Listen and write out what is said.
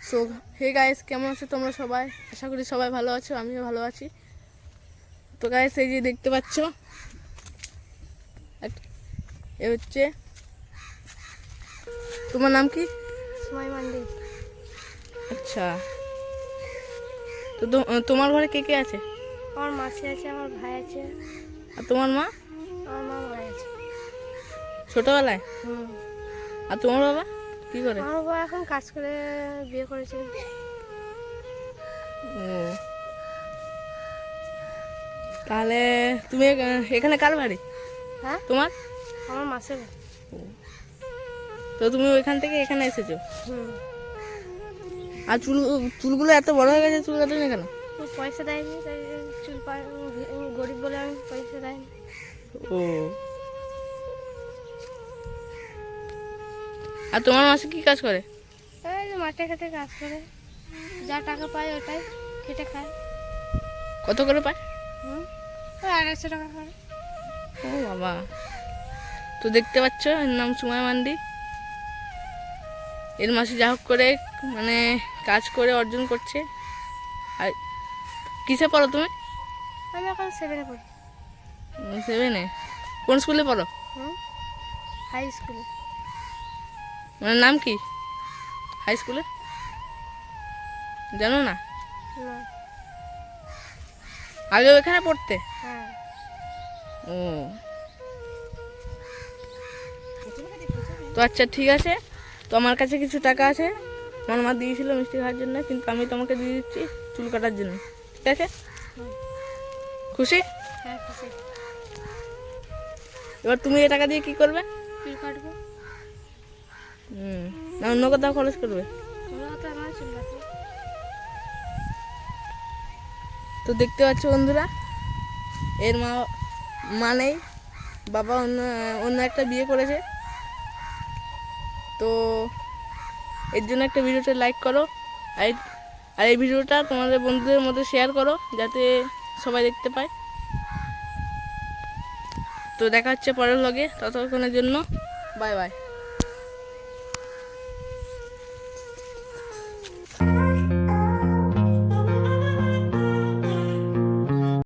So hey guys, কেমন আছো তোমরা সবাই? আশা করি সবাই ভালো আছো, আমিও ভালো আছি। তো গাইস, এই যে দেখতে পাচ্ছ, এ হচ্ছে, তোমার নাম কি? সময় মান্ডি। আচ্ছা, তো তোমার ঘরে কে কে আছে? আমার মাসি আছে, আমার ভাই আছে। আর তোমার মা? আমার মা মারা গেছে। ছোটবেলায়? আর তোমার বাবা কি করে? আমার বাবা এখন কাজ করে বিয়ে করেছে। ও, তাহলে তুমি এখানে কার বাড়ি? হ্যাঁ, তোমার? আমার মাসের ভাই। তো তুমি ওইখান থেকে এখানে এসেছো? হুম। আর চুলগুলো এত বড় হয়ে গেছে, চুল কাটেনি কেন? তো পয়সা দেয়নি, তাই চুল গরিব বলে আমি পয়সা দেয়নি। ও, আর তোমার মাসি কি কাজ করে? এই যে মাঠে ঘাটে কাজ করে, যা টাকা পায় ওটাই খেটে খায়। কত করে পায়? ওই 250 টাকা করে। ও বাবা, তো দেখতে পাচ্ছ, এর নাম সুমাই মান্ডি। এর মাসি যা হোক করে মানে কাজ করে অর্জন করছে। আর কিসে পড়ো তুমি? আমি এখন 7-এ পড়ি। 7-এ? কোন স্কুলে পড়ো? হাই স্কুলে। মানে নাম কি হাই স্কুলে? জানো না? না। আগে ওখানে পড়তে? হ্যাঁ। ও, তো আচ্ছা ঠিক আছে। তো আমার কাছে কিছু টাকা আছে, আমার মা দিয়েছিল মিষ্টি খাওয়ার জন্য, কিন্তু আমি তোমাকে দিয়ে দিচ্ছি চুল কাটার জন্য। ঠিক আছে? খুশি? হ্যাঁ, খুশি। এবার তুমি এই টাকা দিয়ে কি করবে? চুল কাটবো। না অন্য কোথাও খরচ করবে? তোমরা তো আমার চুল কাটবো। তো দেখতে পাচ্ছ বন্ধুরা, এর মা নেই, বাবা অন্য একটা বিয়ে করেছে। তো এর জন্য একটা ভিডিওটা লাইক করো, আর এই ভিডিওটা তোমাদের বন্ধুদের মধ্যে শেয়ার করো, যাতে সবাই দেখতে পায়। তো দেখা হচ্ছে পরের ব্লগে, ততক্ষণের জন্য বাই বাই।